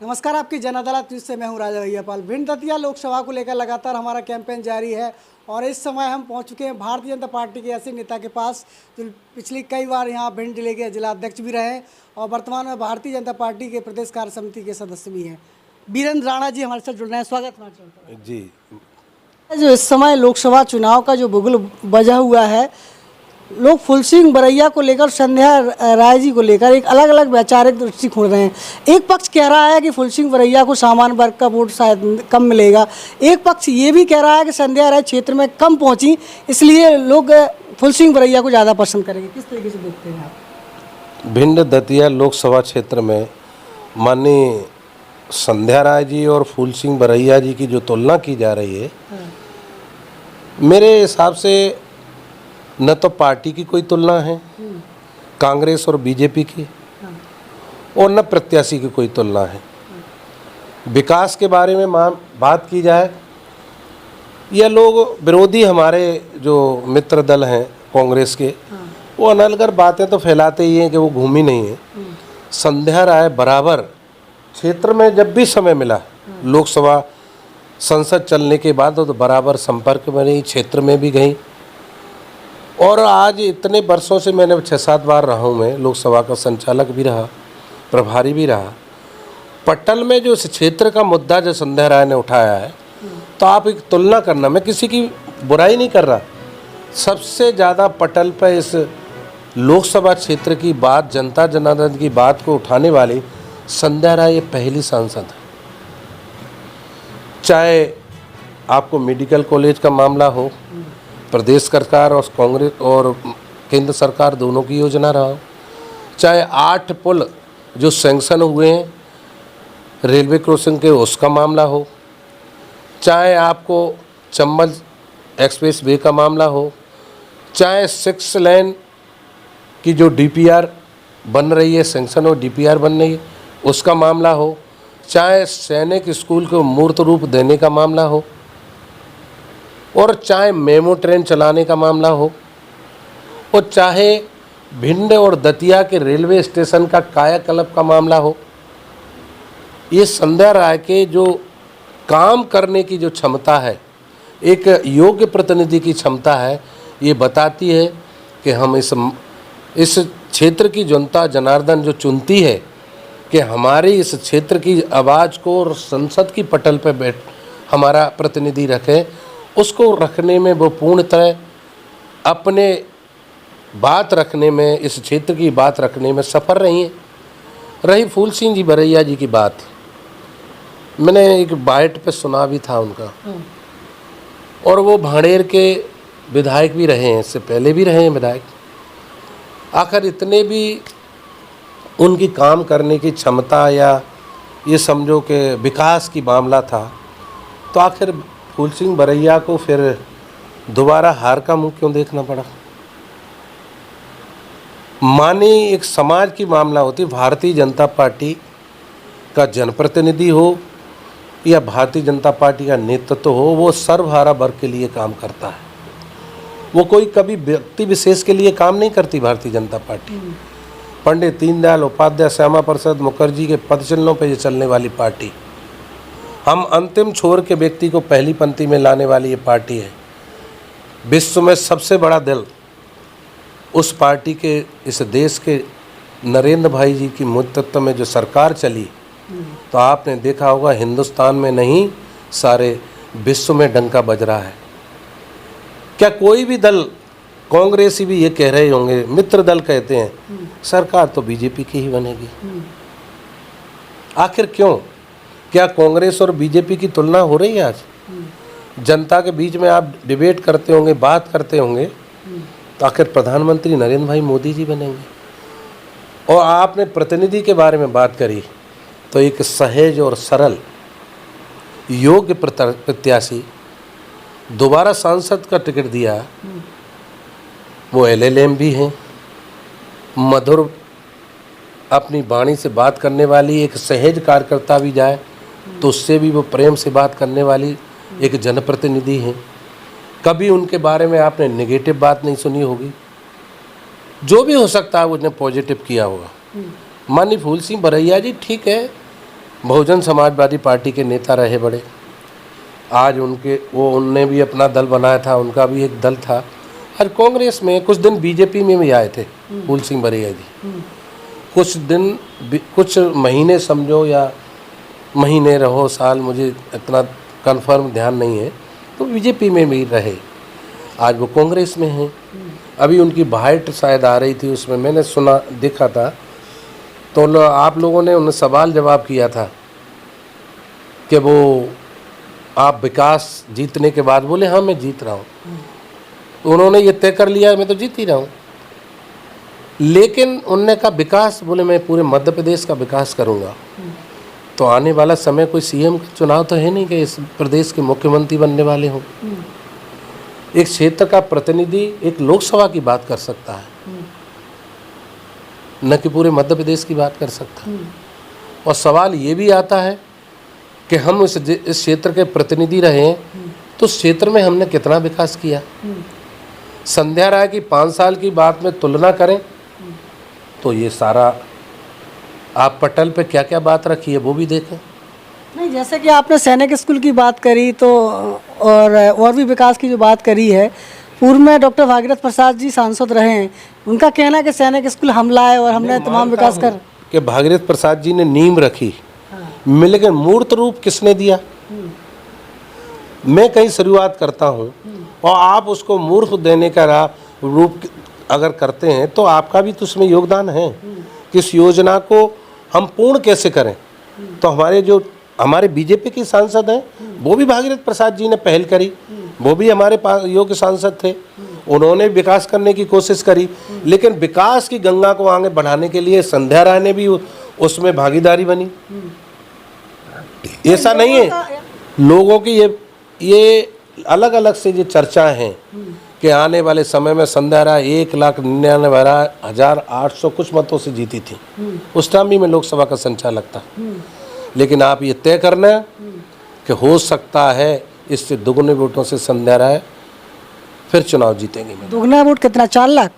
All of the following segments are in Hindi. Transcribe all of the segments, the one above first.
नमस्कार, आपकी जन अदालत न्यूज़ से मैं हूं राजा भैयापाल। भिंड दतिया लोकसभा को लेकर लगातार हमारा कैंपेन जारी है और इस समय हम पहुंच चुके हैं भारतीय जनता पार्टी के ऐसे नेता के पास जो पिछली कई बार यहां भिंड जिले के जिला अध्यक्ष भी रहे और वर्तमान में भारतीय जनता पार्टी के प्रदेश कार्य समिति के सदस्य भी हैं। वीरेंद्र राणा जी हमारे साथ जुड़ रहे हैं, स्वागत है जी। जो इस समय लोकसभा चुनाव का जो बुगुल बजा हुआ है, लोग फुलसिंह बरैया को लेकर, संध्या राय जी को लेकर एक अलग अलग वैचारिक दृष्टिकोण रहे हैं। एक पक्ष कह रहा है कि फुलसिंह बरैया को सामान्य वर्ग का वोट शायद कम मिलेगा, एक पक्ष ये भी कह रहा है कि संध्या राय क्षेत्र में कम पहुंची इसलिए लोग फुलसिंह बरैया को ज़्यादा पसंद करेंगे। किस तरीके से देखते हैं आप? भिंड दतिया लोकसभा क्षेत्र में माननीय संध्या राय जी और फूलसिंह बरैया जी की जो तुलना की जा रही है, मेरे हिसाब से न तो पार्टी की कोई तुलना है कांग्रेस और बीजेपी की, और न प्रत्याशी की कोई तुलना है। विकास के बारे में बात की जाए, यह लोग विरोधी हमारे जो मित्र दल हैं कांग्रेस के, वो अनलगर बातें तो फैलाते ही हैं कि वो घूमी नहीं है। संध्या राय बराबर क्षेत्र में जब भी समय मिला, लोकसभा संसद चलने के बाद तो बराबर संपर्क में रही, क्षेत्र में भी गई। और आज इतने वर्षों से मैंने 6-7 बार रहा हूँ, मैं लोकसभा का संचालक भी रहा, प्रभारी भी रहा। पट्टल में जो इस क्षेत्र का मुद्दा जो संध्या राय ने उठाया है, तो आप एक तुलना करना, मैं किसी की बुराई नहीं कर रहा, सबसे ज़्यादा पटल पर इस लोकसभा क्षेत्र की बात, जनता जनार्दन की बात को उठाने वाली संध्या राय ये पहली सांसद है। चाहे आपको मेडिकल कॉलेज का मामला हो, प्रदेश सरकार और कांग्रेस और केंद्र सरकार दोनों की योजना रहा हो, चाहे 8 पुल जो सैंक्शन हुए हैं रेलवे क्रॉसिंग के उसका मामला हो, चाहे आपको चंबल एक्सप्रेस वे का मामला हो, चाहे 6 लेन की जो DPR बन रही है, सैंक्शन और DPR बन रही है उसका मामला हो, चाहे सैनिक स्कूल को मूर्त रूप देने का मामला हो, और चाहे मेमो ट्रेन चलाने का मामला हो, और चाहे भिंड और दतिया के रेलवे स्टेशन का कायाकल्प का मामला हो, ये संध्या राय के जो काम करने की जो क्षमता है, एक योग्य प्रतिनिधि की क्षमता है, ये बताती है कि हम इस क्षेत्र की जनता जनार्दन जो चुनती है कि हमारी इस क्षेत्र की आवाज़ को और संसद की पटल पर बैठ हमारा प्रतिनिधि रखे, उसको रखने में वो पूर्णतः अपने बात रखने में, इस क्षेत्र की बात रखने में सफल रही हैं। रही फूलसिंह जी बरैया जी की बात, मैंने एक बाइट पे सुना भी था उनका, और वो भांडेर के विधायक भी रहे हैं, इससे पहले भी रहे हैं विधायक। आखिर इतने भी उनकी काम करने की क्षमता या ये समझो कि विकास की मामला था, तो आखिर फूलसिंह बरैया को फिर दोबारा हार का मुंह क्यों देखना पड़ा? माने एक समाज की मामला होती, भारतीय जनता पार्टी का जनप्रतिनिधि हो या भारतीय जनता पार्टी का नेतृत्व हो, वो सर्वहारा वर्ग के लिए काम करता है। वो कोई कभी व्यक्ति विशेष के लिए काम नहीं करती भारतीय जनता पार्टी। पंडित दीनदयाल उपाध्याय, श्यामा प्रसाद मुखर्जी के पदचिन्हों पर ये चलने वाली पार्टी, हम अंतिम छोर के व्यक्ति को पहली पंक्ति में लाने वाली ये पार्टी है। विश्व में सबसे बड़ा दल उस पार्टी के, इस देश के नरेंद्र भाई जी की नेतृत्व में जो सरकार चली, तो आपने देखा होगा हिंदुस्तान में नहीं सारे विश्व में डंका बज रहा है। क्या कोई भी दल, कांग्रेसी भी ये कह रहे होंगे, मित्र दल कहते हैं सरकार तो बीजेपी की ही बनेगी। आखिर क्यों? क्या कांग्रेस और बीजेपी की तुलना हो रही है? आज जनता के बीच में आप डिबेट करते होंगे, बात करते होंगे, तो आखिर प्रधानमंत्री नरेंद्र भाई मोदी जी बनेंगे। और आपने प्रतिनिधि के बारे में बात करी, तो एक सहज और सरल योग्य प्रत्याशी दोबारा सांसद का टिकट दिया, वो LLM भी हैं, मधुर अपनी वाणी से बात करने वाली एक सहज कार्यकर्ता भी जाए तो उससे भी वो प्रेम से बात करने वाली एक जनप्रतिनिधि हैं। कभी उनके बारे में आपने नेगेटिव बात नहीं सुनी होगी, जो भी हो सकता है उसने पॉजिटिव किया होगा। माननीय फूलसिंह बरैया जी ठीक है, बहुजन समाजवादी पार्टी के नेता रहे बड़े। आज उनने भी अपना दल बनाया था, उनका भी एक दल था। और कांग्रेस में कुछ दिन बीजेपी में भी आए थे फूल सिंह बरैया जी, कुछ महीने समझो या महीने रहो साल, मुझे इतना कंफर्म ध्यान नहीं है, तो बीजेपी में भी रहे। आज वो कांग्रेस में हैं। अभी उनकी बाइट शायद आ रही थी, उसमें मैंने सुना देखा था, तो आप लोगों ने उन्हें सवाल जवाब किया था कि वो आप विकास जीतने के बाद बोले हाँ मैं जीत रहा हूँ, तो उन्होंने ये तय कर लिया मैं तो जीत ही रहा हूँ। लेकिन उनने कहा विकास, बोले मैं पूरे मध्य प्रदेश का विकास करूँगा। तो आने वाला समय कोई सीएम का चुनाव तो है नहीं कि इस प्रदेश के मुख्यमंत्री बनने वाले हों। एक क्षेत्र का प्रतिनिधि एक लोकसभा की बात कर सकता है, न कि पूरे मध्य प्रदेश की बात कर सकता है। और सवाल ये भी आता है कि हम इस क्षेत्र के प्रतिनिधि रहे तो उस क्षेत्र में हमने कितना विकास किया। संध्या राय की 5 साल की बात में तुलना करें तो ये सारा आप पटल पे क्या क्या बात रखी है वो भी देखें। नहीं, जैसे कि आपने सैनिक स्कूल की बात करी तो और भी विकास की जो बात करी है, पूर्व में डॉक्टर भागीरथ प्रसाद जी सांसद रहे हैं, उनका कहना है कि सैनिक स्कूल हम लाए और हमने तमाम विकास कर कि भागीरथ प्रसाद जी ने नींव रखी, लेकिन मूर्त रूप किसने दिया? मैं कहीं शुरुआत करता हूँ और आप उसको मूर्त देने का रूप अगर करते हैं तो आपका भी तो उसमें योगदान है कि इस योजना को हम पूर्ण कैसे करें। तो हमारे बीजेपी के सांसद हैं, वो भी भागीरथ प्रसाद जी ने पहल करी, वो भी हमारे पास योग्य सांसद थे, उन्होंने विकास करने की कोशिश करी। लेकिन विकास की गंगा को आगे बढ़ाने के लिए संध्या राय ने भी उसमें भागीदारी बनी। ऐसा नहीं है, लोगों की ये अलग अलग से जो चर्चा है कि आने वाले समय में संध्या राय 1,99,800 कुछ मतों से जीती थी। उस टाइम भी मैं लोकसभा का संचालक था। लेकिन आप ये तय करना कि हो सकता है इससे दुगने वोटों से संध्या राय फिर चुनाव जीतेंगे। दुगना वोट कितना, 4 लाख?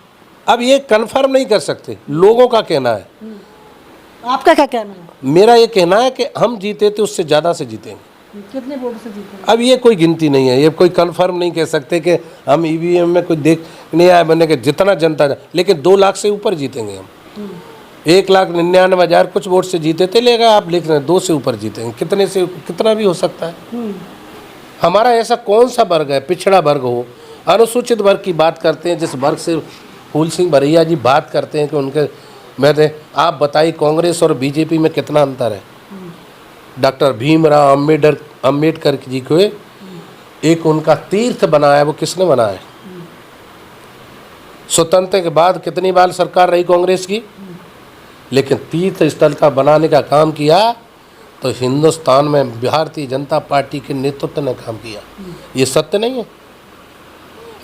अब ये कंफर्म नहीं कर सकते, लोगों का कहना है। आपका क्या कहना है? मेरा ये कहना है कि हम जीते थे उससे ज़्यादा से जीतेंगे। कितने वोट से जीते? अब ये कोई गिनती नहीं है, ये कोई कंफर्म नहीं कह सकते कि हम ईवीएम में कोई देख नहीं आया बने कि जितना जनता, लेकिन 2 लाख से ऊपर जीतेंगे हम। 1,99,000 कुछ वोट से जीते थे, लेकिन आप लिख रहे हैं 2 से ऊपर जीतेंगे। कितने से कितना भी हो सकता है। हमारा ऐसा कौन सा वर्ग है, पिछड़ा वर्ग हो, अनुसूचित वर्ग की बात करते हैं, जिस वर्ग से फूल सिंह बरैया जी बात करते हैं कि उनके, मैंने आप बताइए कांग्रेस और बीजेपी में कितना अंतर है। डॉक्टर भीमराव अम्बेडकर जी को एक उनका तीर्थ बनाया, वो किसने बनाया? स्वतंत्रता के बाद कितनी बार सरकार रही कांग्रेस की, लेकिन तीर्थ स्थल का बनाने का काम किया तो हिंदुस्तान में भारतीय जनता पार्टी के नेतृत्व ने काम किया। ये सत्य नहीं है?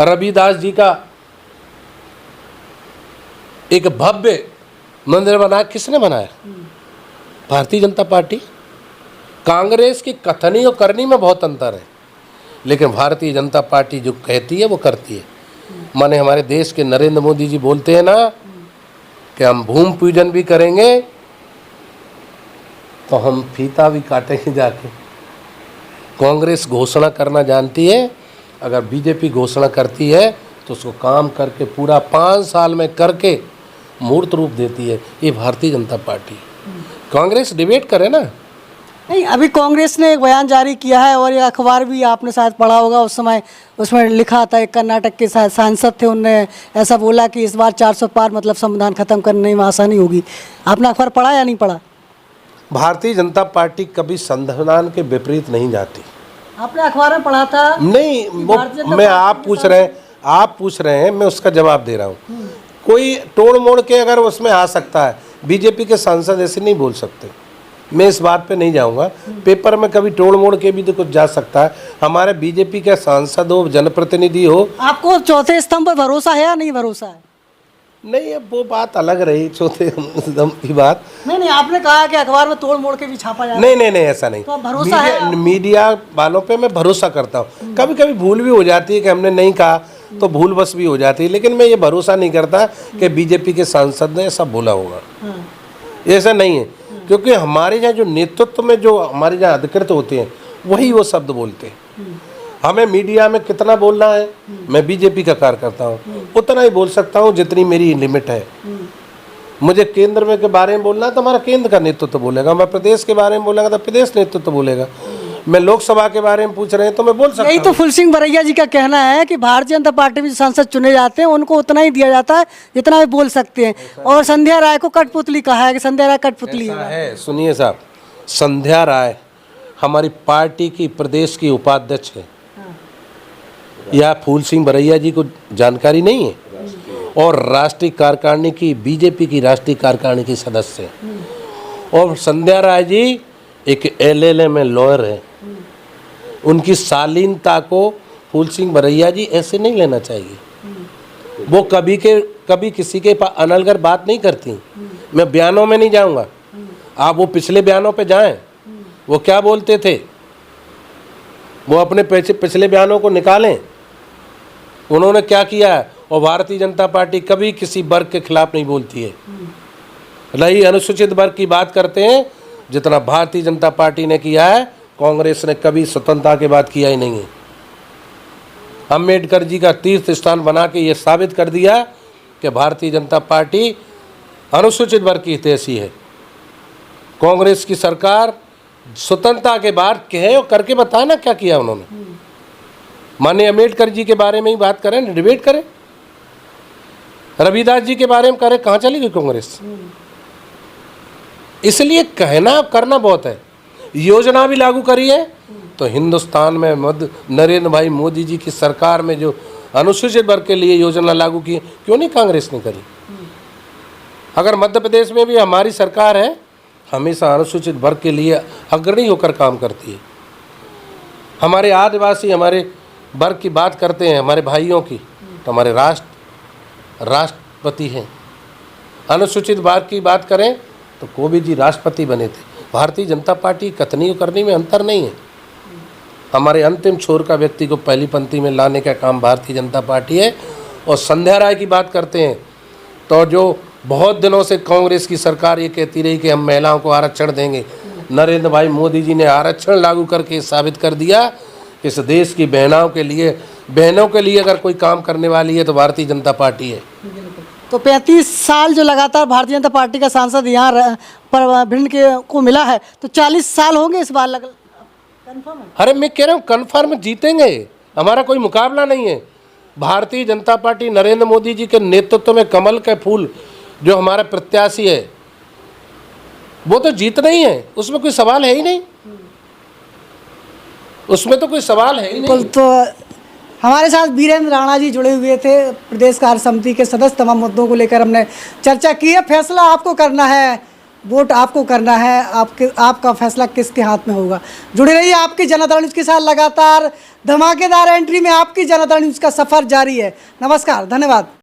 रविदास जी का एक भव्य मंदिर बनाया, किसने बनाया? भारतीय जनता पार्टी। कांग्रेस की कथनी और करनी में बहुत अंतर है, लेकिन भारतीय जनता पार्टी जो कहती है वो करती है। माने हमारे देश के नरेंद्र मोदी जी बोलते हैं ना कि हम भूमि पूजन भी करेंगे तो हम फीता भी काटेंगे जाके। कांग्रेस घोषणा करना जानती है, अगर बीजेपी घोषणा करती है तो उसको काम करके पूरा 5 साल में करके मूर्त रूप देती है। ये भारतीय जनता पार्टी। कांग्रेस डिबेट करे ना। नहीं, अभी कांग्रेस ने एक बयान जारी किया है और ये अखबार भी आपने शायद पढ़ा होगा, उस समय उसमें लिखा था, एक कर्नाटक के सांसद थे, उनने ऐसा बोला कि इस बार 400 पार मतलब संविधान खत्म करने में आसानी होगी। आपने अखबार पढ़ा या नहीं पढ़ा? भारतीय जनता पार्टी कभी संविधान के विपरीत नहीं जाती। आपने अखबार में पढ़ा था? नहीं, वो मैं आप पूछ रहे हैं, मैं उसका जवाब दे रहा हूँ। कोई तोड़ मोड़ के अगर उसमें आ सकता है, बीजेपी के सांसद ऐसे नहीं बोल सकते। मैं इस बात पे नहीं जाऊंगा। पेपर में कभी तोड़ मोड़ के भी तो कुछ जा सकता है। हमारे बीजेपी के सांसद हो, जनप्रतिनिधि हो। आपको चौथे स्तंभ पर भरोसा है या नहीं भरोसा है? नहीं, अब वो बात अलग रही, चौथे स्तंभ की बात। नहीं, आपने कहा कि अखबार में तोड़ मोड़ के भी छापा जाए। नहीं, ऐसा नहीं। तो भरोसा है? मीडिया वालों पे मैं भरोसा करता हूँ। कभी कभी भूल भी हो जाती है कि हमने नहीं कहा, तो भूल बस भी हो जाती है, लेकिन मैं ये भरोसा नहीं करता कि बीजेपी के सांसद ने ऐसा बोला होगा। ऐसा नहीं है क्योंकि हमारे यहाँ जो नेतृत्व में जो हमारे यहाँ अधिकृत होते हैं वही वो शब्द बोलते हैं। हमें मीडिया में कितना बोलना है, मैं बीजेपी का कार्यकर्ता हूँ, उतना ही बोल सकता हूँ जितनी मेरी लिमिट है। मुझे केंद्र में के बारे में बोलना है तो हमारा केंद्र का नेतृत्व बोलेगा, मैं प्रदेश के बारे में बोलेगा तो प्रदेश नेतृत्व बोलेगा, मैं लोकसभा के बारे में पूछ रहे हैं तो मैं बोल सकता यही हूँ। तो फुल सिंह बरैया जी का कहना है कि भारतीय जनता पार्टी में जो सांसद चुने जाते हैं उनको उतना ही दिया जाता है जितना वे बोल सकते हैं। और संध्या राय को कठपुतली कहा है कि संध्या राय कठपुतली ऐसा है, सुनिए साहब, संध्या राय हमारी पार्टी की प्रदेश की उपाध्यक्ष है, या फूल सिंह बरैया जी को जानकारी नहीं है, और राष्ट्रीय कार्यकारिणी की बीजेपी की राष्ट्रीय कार्यकारिणी की सदस्य है। और संध्या राय जी एक LLM में लॉयर है, उनकी शालीनता को फूल सिंह बरैया जी ऐसे नहीं लेना चाहिए। वो कभी किसी के पास अनलगर बात नहीं करती। मैं बयानों में नहीं जाऊंगा, आप वो पिछले बयानों पे जाएं, वो क्या बोलते थे, वो अपने पिछले बयानों को निकालें, उन्होंने क्या किया है। और भारतीय जनता पार्टी कभी किसी वर्ग के खिलाफ नहीं बोलती है। रही अनुसूचित वर्ग की बात करते हैं, जितना भारतीय जनता पार्टी ने किया है कांग्रेस ने कभी स्वतंत्रता के बाद किया ही नहीं है। अम्बेडकर जी का तीर्थ स्थान बना के ये साबित कर दिया कि भारतीय जनता पार्टी अनुसूचित वर्ग की हितैषी है। कांग्रेस की सरकार स्वतंत्रता के बाद कहे और करके बताया ना क्या किया उन्होंने। माननीय अम्बेडकर जी के बारे में ही बात करें, डिबेट करें, रविदास जी के बारे में करें, कहाँ चली गई कांग्रेस। इसलिए कहना करना बहुत है। योजना भी लागू करी है तो हिंदुस्तान में नरेंद्र भाई मोदी जी की सरकार में जो अनुसूचित वर्ग के लिए योजना लागू की, क्यों नहीं कांग्रेस ने करी। अगर मध्य प्रदेश में भी हमारी सरकार है, हमेशा अनुसूचित वर्ग के लिए अग्रणी होकर काम करती है। हमारे आदिवासी हमारे वर्ग की बात करते हैं, हमारे भाइयों की, तो हमारे राष्ट्रपति हैं। अनुसूचित वर्ग की बात करें तो कोविंद जी राष्ट्रपति बने थे। भारतीय जनता पार्टी कथनी करनी में अंतर नहीं है। हमारे अंतिम छोर का व्यक्ति को पहली पंक्ति में लाने का काम भारतीय जनता पार्टी है। और संध्या राय की बात करते हैं तो जो बहुत दिनों से कांग्रेस की सरकार ये कहती रही कि हम महिलाओं को आरक्षण देंगे, नरेंद्र भाई मोदी जी ने आरक्षण लागू करके साबित कर दिया कि इस देश की बहनों के लिए अगर कोई काम करने वाली है तो भारतीय जनता पार्टी है। तो 35 साल जो लगातार भारतीय जनता पार्टी का सांसद यहाँ पर भिंड के को मिला है, तो 40 साल होंगे इस बार कंफर्म है। अरे मैं कह रहा हूँ कन्फर्म जीतेंगे, हमारा कोई मुकाबला नहीं है। भारतीय जनता पार्टी नरेंद्र मोदी जी के नेतृत्व में कमल के फूल जो हमारा प्रत्याशी है वो तो जीतना ही है, उसमें कोई सवाल है ही नहीं, उसमें तो कोई सवाल है ही नहीं। तो हमारे साथ वीरेंद्र राणा जी जुड़े हुए थे, प्रदेश कार्य समिति के सदस्य। तमाम मुद्दों को लेकर हमने चर्चा की है। फैसला आपको करना है, वोट आपको करना है, आपका फैसला किसके हाथ में होगा। जुड़े रहिए आपकी जनता न्यूज़ के साथ। लगातार धमाकेदार एंट्री में आपकी जनता न्यूज़ का सफ़र जारी है। नमस्कार, धन्यवाद।